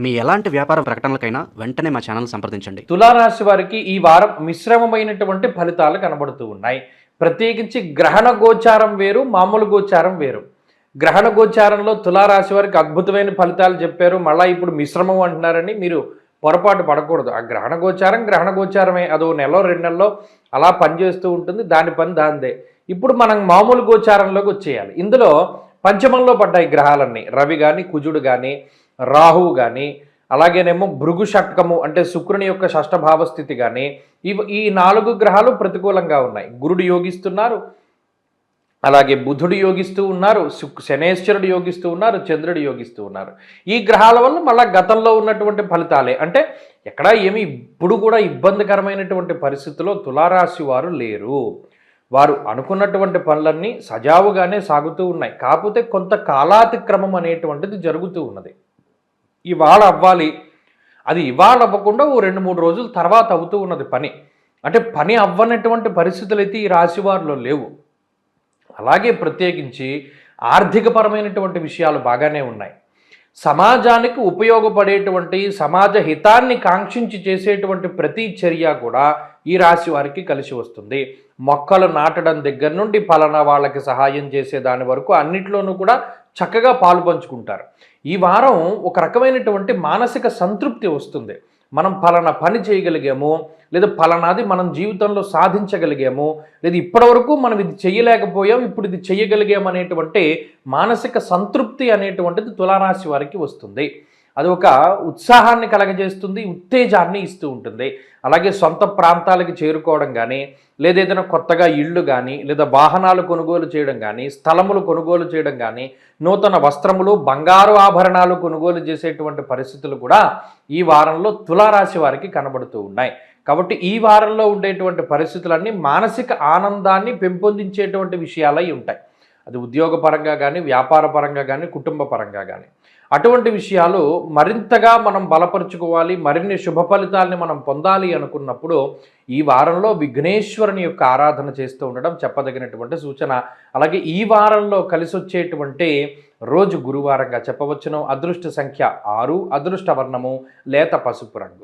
మీ ఎలాంటి వ్యాపార ప్రకటనలకైనా వెంటనే మా ఛానల్ సంప్రదించండి. తులారాశి వారికి ఈ వారం మిశ్రమమైనటువంటి ఫలితాలు కనబడుతూ ఉన్నాయి. ప్రత్యేకించి గ్రహణ గోచారం వేరు, మామూలు గోచారం వేరు. గ్రహణ గోచారంలో తులారాశి వారికి అద్భుతమైన ఫలితాలు చెప్పారు. మళ్ళీ ఇప్పుడు మిశ్రమం అంటున్నారని మీరు పొరపాటు పడకూడదు. ఆ గ్రహణ గోచారమే. అదో నెలలో 2 నెలల్లో అలా పనిచేస్తూ ఉంటుంది. దాని పని దాందే. ఇప్పుడు మనం మామూలు గోచారంలోకి వచ్చేయాలి. ఇందులో పంచమంలో పడ్డాయి గ్రహాలన్నీ. రవి కానీ, కుజుడు కానీ, రాహువు కానీ, అలాగేనేమో భృగు షట్కము అంటే శుక్రుని యొక్క షష్ఠభావ స్థితి కానీ, ఈ 4 గ్రహాలు ప్రతికూలంగా ఉన్నాయి. గురుడు యోగిస్తున్నారు, అలాగే బుధుడు యోగిస్తూ ఉన్నారు, శనేశ్వరుడు యోగిస్తూ ఉన్నారు, చంద్రుడు యోగిస్తూ ఉన్నారు. ఈ గ్రహాల వల్ల మళ్ళీ గతంలో ఉన్నటువంటి ఫలితాలే. అంటే ఎక్కడా ఏమి ఇప్పుడు కూడా ఇబ్బందికరమైనటువంటి పరిస్థితుల్లో తులారాశి వారు లేరు. వారు అనుకున్నటువంటి పనులన్నీ సజావుగానే సాగుతూ ఉన్నాయి. కాకపోతే కొంత కాలాతిక్రమం అనేటువంటిది జరుగుతూ ఉన్నది. ఇవాళ అవ్వాలి, అది ఇవాళ అవ్వకుండా ఓ 2-3 రోజుల తర్వాత అవుతూ ఉన్నది పని. అంటే పని అవ్వనటువంటి పరిస్థితులు అయితే ఈ రాశివారిలో లేవు. అలాగే ప్రత్యేకించి ఆర్థికపరమైనటువంటి విషయాలు బాగానే ఉన్నాయి. సమాజానికి ఉపయోగపడేటువంటి, సమాజ హితాన్ని కాంక్షించి చేసేటువంటి ప్రతి చర్య కూడా ఈ రాశి వారికి కలిసి వస్తుంది. మొక్కలు నాటడం దగ్గర నుండి పలానా వాళ్ళకి సహాయం చేసే దాని వరకు అన్నిట్లోనూ కూడా చక్కగా పాలు పంచుకుంటారు. ఈ వారం ఒక రకమైనటువంటి మానసిక సంతృప్తి వస్తుంది. మనం పలానా పని చేయగలిగాము, లేదా పలానాది మనం జీవితంలో సాధించగలిగాము, లేదా ఇప్పటివరకు మనం ఇది చేయలేకపోయాం, ఇప్పుడు ఇది చేయగలిగాము అనేటువంటి మానసిక సంతృప్తి అనేటువంటిది తులారాశి వారికి వస్తుంది. అది ఒక ఉత్సాహాన్ని కలగజేస్తుంది, ఉత్తేజాన్ని ఇస్తూ ఉంటుంది. అలాగే సొంత ప్రాంతాలకి చేరుకోవడం కానీ, లేదా ఏదైనా కొత్తగా ఇళ్ళు కానీ, లేదా వాహనాలు కొనుగోలు చేయడం కానీ, స్థలములు కొనుగోలు చేయడం కానీ, నూతన వస్త్రములు, బంగారు ఆభరణాలు కొనుగోలు చేసేటువంటి పరిస్థితులు కూడా ఈ వారంలో తులారాశి వారికి కనబడుతూ ఉన్నాయి. కాబట్టి ఈ వారంలో ఉండేటువంటి పరిస్థితులన్నీ మానసిక ఆనందాన్ని పెంపొందించేటువంటి విషయాలై ఉంటాయి. అది ఉద్యోగపరంగా కానీ, వ్యాపార పరంగా కానీ, కుటుంబ పరంగా కానీ. అటువంటి విషయాలు మరింతగా మనం బలపరుచుకోవాలి, మరిన్ని శుభ ఫలితాలని మనం పొందాలి అనుకున్నప్పుడు ఈ వారంలో విఘ్నేశ్వరుని యొక్క ఆరాధన చేస్తూ ఉండడం చెప్పదగినటువంటి సూచన. అలాగే ఈ వారంలో కలిసి వచ్చేటువంటి రోజు గురువారంగా చెప్పవచ్చును. అదృష్ట సంఖ్య 6, అదృష్ట వర్ణము లేత పసుపు రంగు.